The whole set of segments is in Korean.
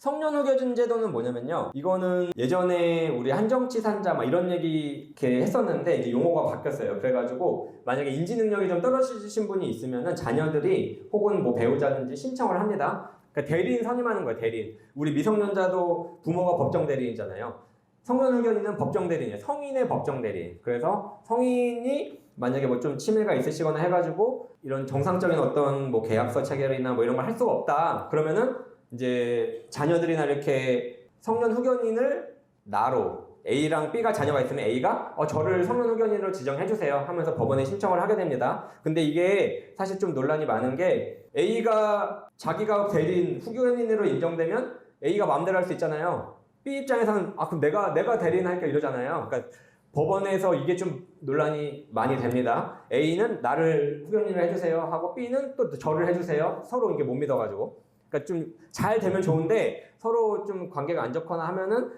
성년 후견인 제도는 뭐냐면요. 이거는 예전에 우리 한정치산자 막 이런 얘기 이렇게 했었는데 이제 용어가 바뀌었어요. 그래가지고 만약에 인지 능력이 좀 떨어지신 분이 있으면은 자녀들이 혹은 뭐 배우자든지 신청을 합니다. 그러니까 대리인 선임하는 거예요. 대리인. 우리 미성년자도 부모가 법정 대리인이잖아요. 성년 후견인은 법정 대리인이에요. 성인의 법정 대리인. 그래서 성인이 만약에 뭐 좀 치매가 있으시거나 해가지고 이런 정상적인 어떤 뭐 계약서 체결이나 뭐 이런 걸 할 수가 없다. 그러면은 이제 자녀들이나 이렇게 성년 후견인을 나로 A랑 B가 자녀가 있으면 A가 저를 성년 후견인으로 지정해주세요 하면서 법원에 신청을 하게 됩니다. 근데 이게 사실 좀 논란이 많은 게 A가 자기가 대리인 후견인으로 인정되면 A가 마음대로 할 수 있잖아요. B 입장에서는 그럼 내가 대리인 할게 이러잖아요. 그러니까 법원에서 이게 좀 논란이 많이 됩니다. A는 나를 후견인을 해주세요 하고 B는 또 저를 해주세요. 서로 이게 못 믿어가지고. 그러니까 좀 잘 되면 좋은데 서로 좀 관계가 안 좋거나 하면은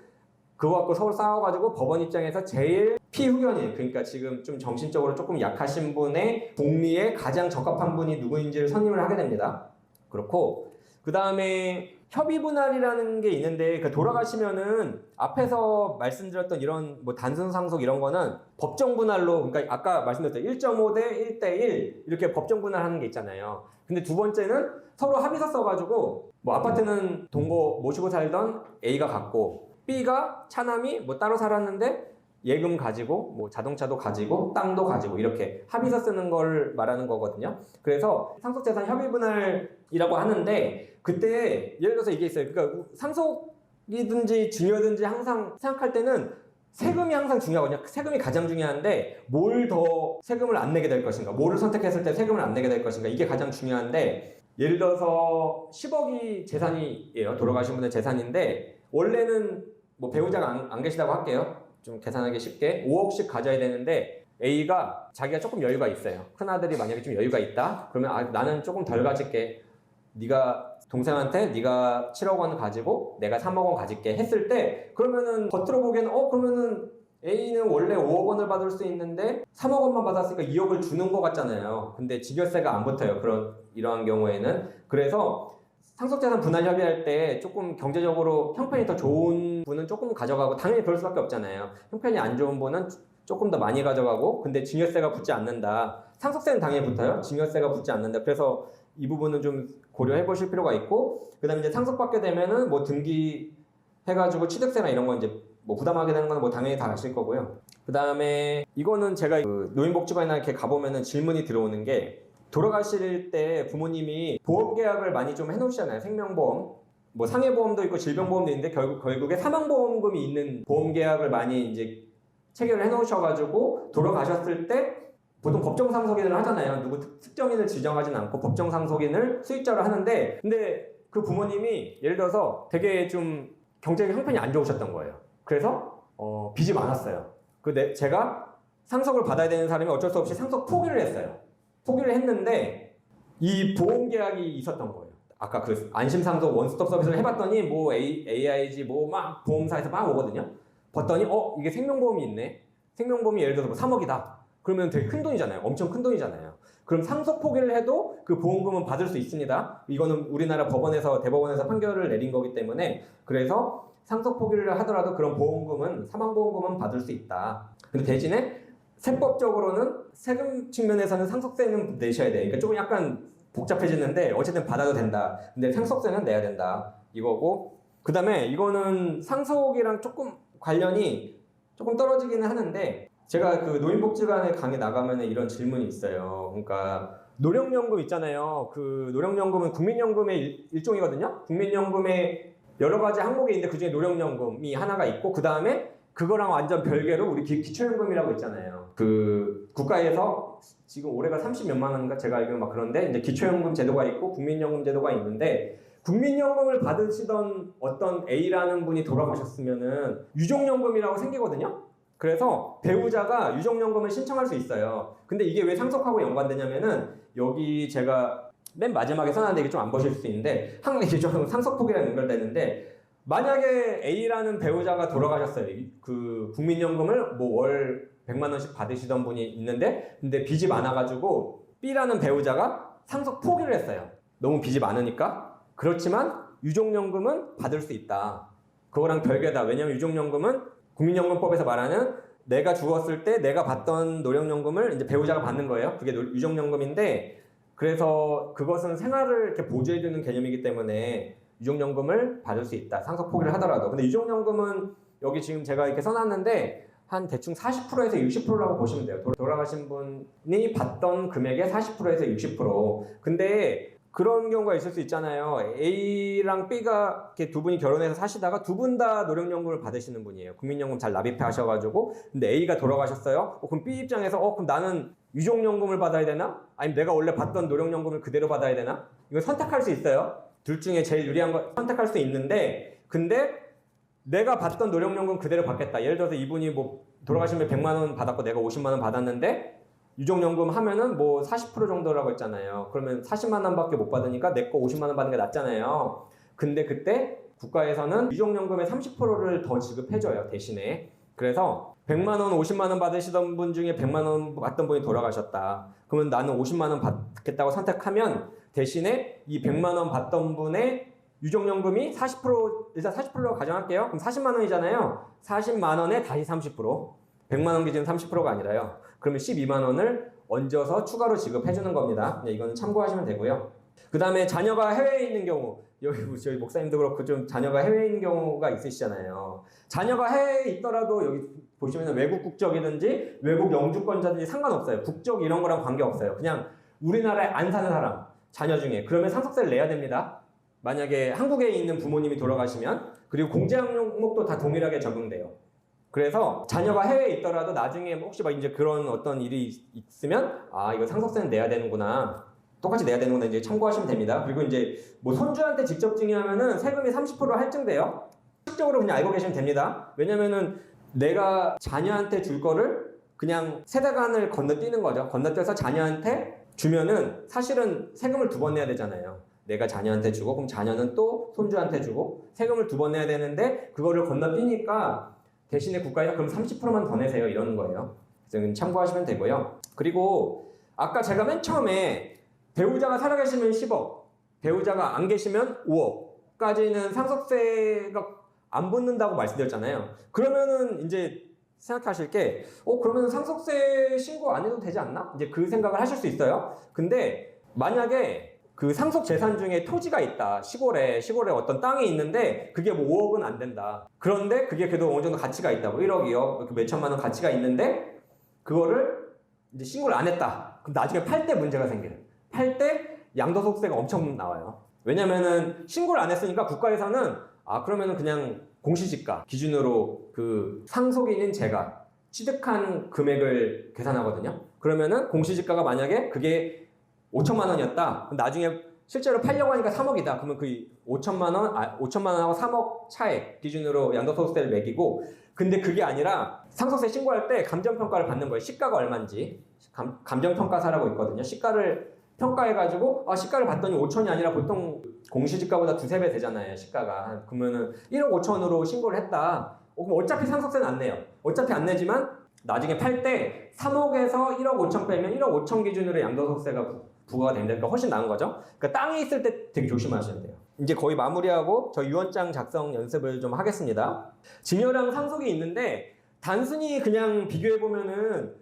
그거 갖고 서로 싸워가지고 법원 입장에서 제일 피후견인, 그러니까 지금 좀 정신적으로 조금 약하신 분의 복리에 가장 적합한 분이 누구인지를 선임을 하게 됩니다. 그렇고 그 다음에 협의분할이라는 게 있는데 돌아가시면은 앞에서 말씀드렸던 이런 뭐 단순 상속 이런 거는 법정 분할로, 그러니까 아까 말씀드렸던 1.5 대 1대1 이렇게 법정 분할하는 게 있잖아요. 근데 두 번째는 서로 합의서 써가지고 뭐 아파트는 동거 모시고 살던 A가 갖고 B가 차남이 뭐 따로 살았는데 예금 가지고 뭐 자동차도 가지고 땅도 가지고 이렇게 합의서 쓰는 걸 말하는 거거든요. 그래서 상속재산 협의분할이라고 하는데 그때 예를 들어서 이게 있어요. 그러니까 상속이든지 증여든지 항상 생각할 때는 세금이 항상 중요하거든요. 세금이 가장 중요한데 뭘 더 세금을 안 내게 될 것인가, 뭐를 선택했을 때 세금을 안 내게 될 것인가, 이게 가장 중요한데 예를 들어서 10억이 재산이에요. 돌아가신 분의 재산인데 원래는 뭐 배우자가 안 계시다고 할게요. 좀 계산하기 쉽게 5억씩 가져야 되는데 A가 자기가 조금 여유가 있어요. 큰아들이 만약에 좀 여유가 있다? 그러면 나는 조금 덜 가질게. 네가 동생한테 네가 7억 원 가지고 내가 3억 원 가질게 했을 때 그러면은 겉으로 보기에는 그러면은 A는 원래 5억 원을 받을 수 있는데 3억 원만 받았으니까 2억을 주는 것 같잖아요. 근데 직결세가 안 붙어요. 이러한 경우에는. 그래서 상속재산 분할 협의할 때 조금 경제적으로 형편이 더 좋은 분은 조금 가져가고 당연히 그럴 수밖에 없잖아요. 형편이 안 좋은 분은 조금 더 많이 가져가고 근데 증여세가 붙지 않는다. 상속세는 당연히 붙어요. 증여세가 붙지 않는다. 그래서 이 부분은 좀 고려해 보실 필요가 있고 그 다음에 이제 상속받게 되면은 뭐 등기 해가지고 취득세나 이런 거 이제 뭐 부담하게 되는 건 뭐 당연히 다 아실 거고요. 그 다음에 이거는 제가 노인복지관이나 이렇게 가보면은 질문이 들어오는 게 돌아가실 때 부모님이 보험계약을 많이 좀 해놓으시잖아요. 생명보험, 뭐 상해보험도 있고 질병보험도 있는데 결국에 사망보험금이 있는 보험계약을 많이 이제 체결을 해놓으셔가지고 돌아가셨을 때 보통 법정상속인을 하잖아요. 누구 특정인을 지정하진 않고 법정상속인을 수익자로 하는데 근데 그 부모님이 예를 들어서 되게 좀 경제적 형편이 안 좋으셨던 거예요. 그래서 빚이 많았어요. 제가 상속을 받아야 되는 사람이 어쩔 수 없이 상속 포기를 했어요. 포기를 했는데 이 보험계약이 있었던 거예요. 아까 그 안심상속 원스톱 서비스를 해봤더니 뭐 AIG 뭐 막 보험사에서 막 오거든요. 봤더니 이게 생명보험이 있네. 생명보험이 예를 들어서 뭐 3억이다. 그러면 되게 큰 돈이잖아요. 엄청 큰 돈이잖아요. 그럼 상속 포기를 해도 그 보험금은 받을 수 있습니다. 이거는 우리나라 대법원에서 판결을 내린 거기 때문에 그래서 상속 포기를 하더라도 그런 보험금은 사망보험금은 받을 수 있다. 근데 대신에 세법적으로는 세금 측면에서는 상속세는 내셔야 돼. 그러니까 조금 약간 복잡해지는데 어쨌든 받아도 된다. 근데 상속세는 내야 된다. 이거고 그 다음에 이거는 상속이랑 조금 관련이 조금 떨어지기는 하는데 제가 그 노인복지관에 강의 나가면 이런 질문이 있어요. 그러니까 노령연금 있잖아요. 그 노령연금은 국민연금의 일종이거든요. 국민연금의 여러 가지 항목이 있는데 그중에 노령연금이 하나가 있고 그 다음에 그거랑 완전 별개로 우리 기초연금이라고 있잖아요. 그 국가에서 지금 올해가 30몇만 원인가 제가 알기로는 막 그런데 이제 기초연금 제도가 있고 국민연금 제도가 있는데 국민연금을 받으시던 어떤 A라는 분이 돌아가셨으면은 유족연금이라고 생기거든요. 그래서 배우자가 유족연금을 신청할 수 있어요. 근데 이게 왜 상속하고 연관되냐면은 여기 제가 맨 마지막에 써놨는데 이게 좀 안 보실 수 있는데 항상 이게 좀 상속폭이랑 연결되는데 만약에 A라는 배우자가 돌아가셨어요. 그 국민연금을 뭐 월 100만 원씩 받으시던 분이 있는데 근데 빚이 많아가지고 B라는 배우자가 상속 포기를 했어요. 너무 빚이 많으니까. 그렇지만 유족연금은 받을 수 있다. 그거랑 별개다. 왜냐면 유족연금은 국민연금법에서 말하는 내가 죽었을 때 내가 받던 노령연금을 이제 배우자가 받는 거예요. 그게 유족연금인데, 그래서 그것은 생활을 이렇게 보조해주는 개념이기 때문에 유족연금을 받을 수 있다. 상속 포기를 하더라도. 근데 유족연금은 여기 지금 제가 이렇게 써놨는데 한 대충 40%에서 60%라고 보시면 돼요. 돌아가신 분이 받던 금액의 40%에서 60%. 근데 그런 경우가 있을 수 있잖아요. A랑 B가 이렇게 두 분이 결혼해서 사시다가 두 분 다 노령연금을 받으시는 분이에요. 국민연금 잘 납입해 하셔가지고. 근데 A가 돌아가셨어요. 그럼 B 입장에서 그럼 나는 유족연금을 받아야 되나? 아니면 내가 원래 받던 노령연금을 그대로 받아야 되나? 이걸 선택할 수 있어요. 둘 중에 제일 유리한 거 선택할 수 있는데, 근데 내가 받던 노령연금 그대로 받겠다. 예를 들어서 이분이 뭐 돌아가시면 100만 원 받았고 내가 50만 원 받았는데 유족연금 하면은 뭐 40% 정도라고 했잖아요. 그러면 40만 원밖에 못 받으니까 내 거 50만 원 받는 게 낫잖아요. 근데 그때 국가에서는 유족연금의 30%를 더 지급해줘요, 대신에. 그래서 100만 원, 50만 원 받으시던 분 중에 100만 원 받던 분이 돌아가셨다. 그러면 나는 50만 원 받겠다고 선택하면 대신에 이 100만 원 받던 분의 유족연금이 40%, 일단 40%라고 가정할게요. 그럼 40만 원이잖아요. 40만 원에 다시 30%. 100만 원 기준 30%가 아니라요. 그러면 12만 원을 얹어서 추가로 지급해주는 겁니다. 네, 이거는 참고하시면 되고요. 그 다음에 자녀가 해외에 있는 경우, 여기 저희 목사님도 그렇고 좀 자녀가 해외에 있는 경우가 있으시잖아요. 자녀가 해외에 있더라도 여기 보시면 외국 국적이든지 외국 영주권자든지 상관없어요. 국적 이런 거랑 관계없어요. 그냥 우리나라에 안 사는 사람, 자녀 중에. 그러면 상속세를 내야 됩니다. 만약에 한국에 있는 부모님이 돌아가시면. 그리고 공제항목도 다 동일하게 적용돼요. 그래서 자녀가 해외에 있더라도 나중에 혹시 막 이제 그런 어떤 일이 있으면 이거 상속세는 내야 되는구나. 똑같이 내야 되는구나. 이제 참고하시면 됩니다. 그리고 이제 뭐 손주한테 직접 증여하면은 세금이 30% 할증돼요. 실적으로 그냥 알고 계시면 됩니다. 왜냐면은 내가 자녀한테 줄 거를 그냥 세대간을 건너뛰는 거죠. 건너뛰어서 자녀한테 주면은 사실은 세금을 2번 내야 되잖아요. 내가 자녀한테 주고 그럼 자녀는 또 손주한테 주고 세금을 2번 내야 되는데 그거를 건너뛰니까 대신에 국가에서 그럼 30%만 더 내세요 이러는 거예요. 그래서 참고하시면 되고요. 그리고 아까 제가 맨 처음에 배우자가 살아계시면 10억, 배우자가 안 계시면 5억까지는 상속세가 안 붙는다고 말씀드렸잖아요. 그러면은 이제 생각하실 게 그러면 상속세 신고 안 해도 되지 않나? 이제 그 생각을 하실 수 있어요. 근데 만약에 그 상속 재산 중에 토지가 있다. 시골에 어떤 땅이 있는데 그게 뭐 5억은 안 된다. 그런데 그게 그래도 어느 정도 가치가 있다. 뭐 1억, 2억, 몇 천만 원 가치가 있는데 그거를 이제 신고를 안 했다. 그럼 나중에 팔 때 문제가 생겨요. 팔 때 양도소득세가 엄청 나와요. 왜냐면은 신고를 안 했으니까 국가에서는 그러면은 그냥 공시지가 기준으로 그 상속인인 제가 취득한 금액을 계산하거든요. 그러면은 공시지가가 만약에 그게 5천만 원이었다. 나중에 실제로 팔려고 하니까 3억이다. 그러면 그 5천만 원하고 3억 차액 기준으로 양도소득세를 매기고, 근데 그게 아니라 상속세 신고할 때 감정평가를 받는 거예요. 시가가 얼마인지. 감정평가사라고 있거든요. 시가를 평가해가지고 시가를 봤더니 5천이 아니라 보통 공시지가보다 2~3배 되잖아요. 시가가. 그러면은 1억 5천으로 신고를 했다. 그럼 어차피 상속세는 안 내요. 어차피 안 내지만 나중에 팔 때 3억에서 1억 5천 빼면 1억 5천 기준으로 양도소득세가 부과가 되니까 훨씬 나은 거죠. 그러니까 땅이 있을 때 되게 조심하셔야 돼요. 이제 거의 마무리하고 저 유언장 작성 연습을 좀 하겠습니다. 증여랑 상속이 있는데 단순히 그냥 비교해보면은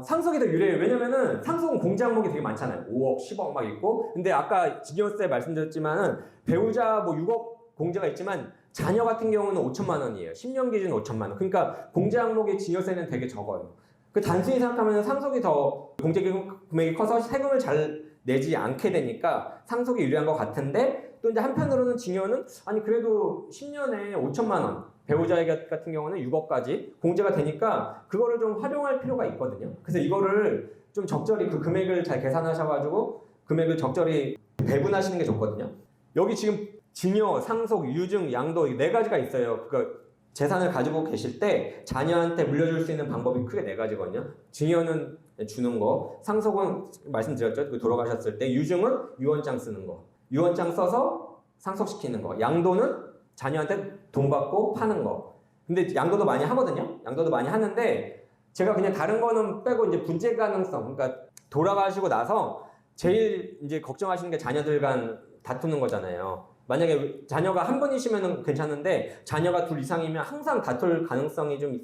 상속이 더 유리해요. 왜냐면은 상속은 공제 항목이 되게 많잖아요. 5억, 10억 막 있고. 근데 아까 증여세 말씀드렸지만은 배우자 뭐 6억 공제가 있지만 자녀 같은 경우는 5천만 원이에요. 10년 기준 5천만 원. 그러니까 공제 항목의 증여세는 되게 적어요. 그 단순히 생각하면 상속이 더 공제 금액이 커서 세금을 잘 내지 않게 되니까 상속이 유리한 것 같은데, 또 이제 한편으로는 증여는 그래도 10년에 5천만 원, 배우자 같은 경우는 6억까지 공제가 되니까 그거를 좀 활용할 필요가 있거든요. 그래서 이거를 좀 적절히 그 금액을 잘 계산하셔가지고 금액을 적절히 배분하시는 게 좋거든요. 여기 지금 증여, 상속, 유증, 양도 4가지가 있어요. 그러니까 재산을 가지고 계실 때 자녀한테 물려줄 수 있는 방법이 크게 4가지거든요. 증여는 주는 거, 상속은 말씀드렸죠. 돌아가셨을 때, 유증은 유언장 쓰는 거, 유언장 써서 상속시키는 거, 양도는 자녀한테 돈 받고 파는 거. 근데 양도도 많이 하거든요. 양도도 많이 하는데 제가 그냥 다른 거는 빼고 이제 분재 가능성, 그러니까 돌아가시고 나서 제일 이제 걱정하시는 게 자녀들 간 다투는 거잖아요. 만약에 자녀가 한 분이시면 괜찮은데 자녀가 둘 이상이면 항상 다툴 가능성이 좀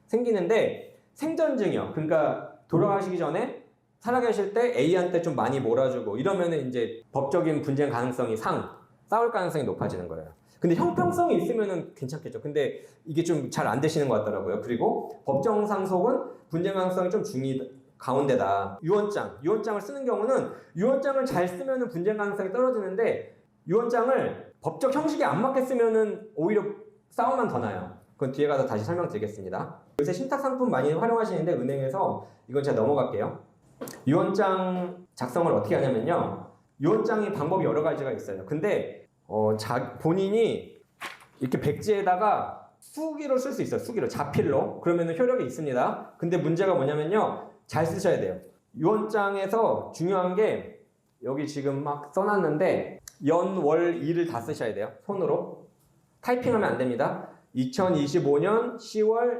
생기는데 생전증이요. 그러니까 돌아가시기 전에 살아계실 때 A한테 좀 많이 몰아주고 이러면은 이제 법적인 분쟁 가능성이 싸울 가능성이 높아지는 거예요. 근데 형평성이 있으면은 괜찮겠죠. 근데 이게 좀 잘 안 되시는 것 같더라고요. 그리고 법정 상속은 분쟁 가능성이 좀 가운데다. 유언장을 쓰는 경우는 유언장을 잘 쓰면은 분쟁 가능성이 떨어지는데 유언장을 법적 형식에 안 맞게 쓰면은 오히려 싸움만 더 나요. 그건 뒤에 가서 다시 설명드리겠습니다. 요새 신탁 상품 많이 활용하시는데 은행에서 이건 제가 넘어갈게요. 유언장 작성을 어떻게 하냐면요. 유언장이 방법이 여러 가지가 있어요. 근데 본인이 이렇게 백지에다가 수기로 쓸 수 있어요. 수기로 자필로. 그러면 효력이 있습니다. 근데 문제가 뭐냐면요. 잘 쓰셔야 돼요. 유언장에서 중요한 게 여기 지금 막 써놨는데 연, 월, 일을 다 쓰셔야 돼요. 손으로. 타이핑하면 안 됩니다. 2025년 10월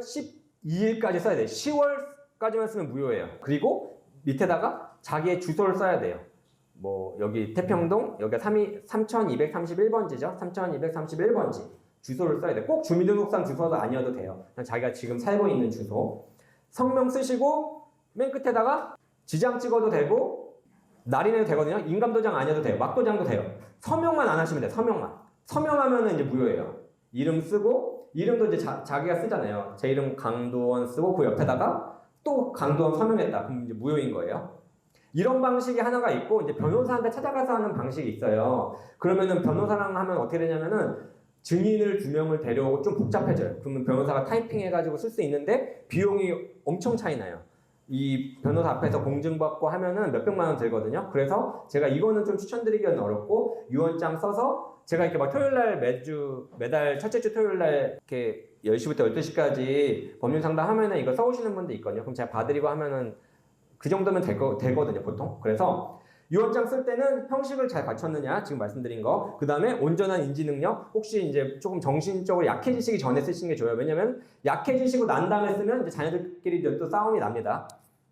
12일까지 써야 돼요. 10월까지만 쓰면 무효예요. 그리고 밑에다가 자기의 주소를 써야 돼요. 뭐 여기 태평동 여기가 3231번지죠. 3231번지 주소를 써야 돼요. 꼭 주민등록상 주소도 아니어도 돼요. 그냥 자기가 지금 살고 있는 주소. 성명 쓰시고 맨 끝에다가 지장 찍어도 되고 날인해도 되거든요. 인감도장 아니어도 돼요. 막도장도 돼요. 서명만 안 하시면 돼요. 서명하면 이제 무효예요. 이름 쓰고 이름도 이제 자기가 쓰잖아요. 제 이름 강도원 쓰고 그 옆에다가 또 강도원 서명했다. 그럼 이제 무효인 거예요. 이런 방식이 하나가 있고 이제 변호사한테 찾아가서 하는 방식이 있어요. 그러면은 변호사랑 하면 어떻게 되냐면은 증인을 2명을 데려오고 좀 복잡해져요. 그러면 변호사가 타이핑해가지고 쓸 수 있는데 비용이 엄청 차이 나요. 이 변호사 앞에서 공증받고 하면은 몇백만 원 들거든요. 그래서 제가 이거는 좀 추천드리기는 어렵고 유언장 써서 제가 이렇게 막 토요일날 매달 첫째 주 토요일날 이렇게 10시부터 12시까지 법률 상담 하면은 이거 써오시는 분들 있거든요. 그럼 제가 봐드리고 하면은 그 정도면 되거든요, 보통. 그래서 유언장 쓸 때는 형식을 잘 갖췄느냐, 지금 말씀드린 거. 그 다음에 온전한 인지 능력. 혹시 이제 조금 정신적으로 약해지시기 전에 쓰시는 게 좋아요. 왜냐면 약해지시고 난 다음에 쓰면 이제 자녀들끼리 또 싸움이 납니다.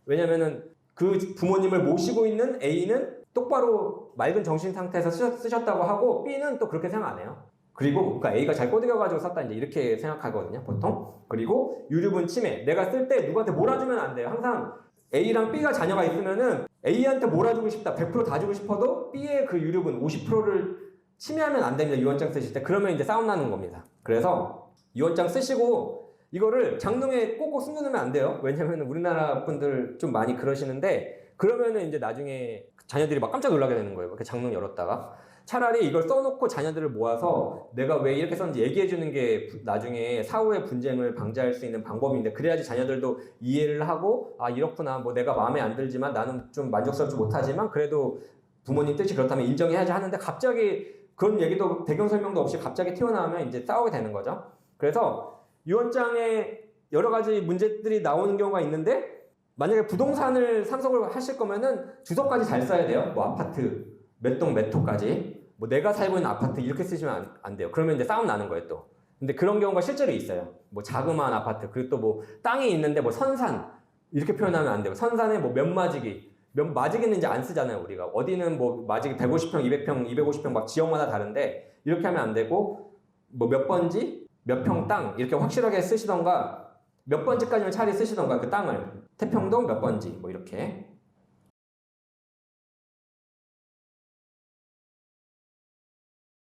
왜냐면은 그 부모님을 모시고 있는 A는 똑바로 맑은 정신 상태에서 쓰셨다고 하고 B는 또 그렇게 생각 안 해요. 그리고 그러니까 A가 잘 꼬드겨가지고 썼다 이제 이렇게 생각하거든요, 보통. 그리고 유류분 침해. 내가 쓸 때 누구한테 몰아주면 안 돼요. 항상 A랑 B가 자녀가 있으면은 A한테 몰아주고 싶다, 100% 다 주고 싶어도 B의 그 유류분 50%를 침해하면 안 됩니다. 유언장 쓰실 때. 그러면 이제 싸움 나는 겁니다. 그래서 유언장 쓰시고 이거를 장롱에 꼭꼭 숨겨놓으면 안 돼요. 왜냐면 우리나라 분들 좀 많이 그러시는데 그러면은 이제 나중에 자녀들이 막 깜짝 놀라게 되는 거예요. 이렇게 장롱 열었다가. 차라리 이걸 써놓고 자녀들을 모아서 내가 왜 이렇게 썼는지 얘기해주는 게 나중에 사후의 분쟁을 방지할 수 있는 방법인데 그래야지 자녀들도 이해를 하고 아 이렇구나 뭐 내가 마음에 안 들지만 나는 좀 만족스럽지 못하지만 그래도 부모님 뜻이 그렇다면 인정해야지 하는데 갑자기 그런 얘기도 배경 설명도 없이 갑자기 튀어나오면 이제 싸우게 되는 거죠. 그래서 유언장에 여러 가지 문제들이 나오는 경우가 있는데 만약에 부동산을 상속을 하실 거면은 주소까지 잘 써야 돼요. 뭐 아파트 몇 동 몇 호까지 뭐 내가 살고 있는 아파트 이렇게 쓰시면 안 돼요. 그러면 이제 싸움 나는 거예요 또. 근데 그런 경우가 실제로 있어요. 뭐 자그마한 아파트 그리고 또 뭐 땅이 있는데 뭐 선산 이렇게 표현하면 안 돼요. 선산에 뭐 몇 마지기는 이제 안 쓰잖아요 우리가. 어디는 뭐 마지기 150평, 200평, 250평 막 지역마다 다른데 이렇게 하면 안 되고 뭐 몇 번지, 몇 평 땅 이렇게 확실하게 쓰시던가 몇 번지까지는 차라리 쓰시던가 그 땅을 태평동 몇 번지 뭐 이렇게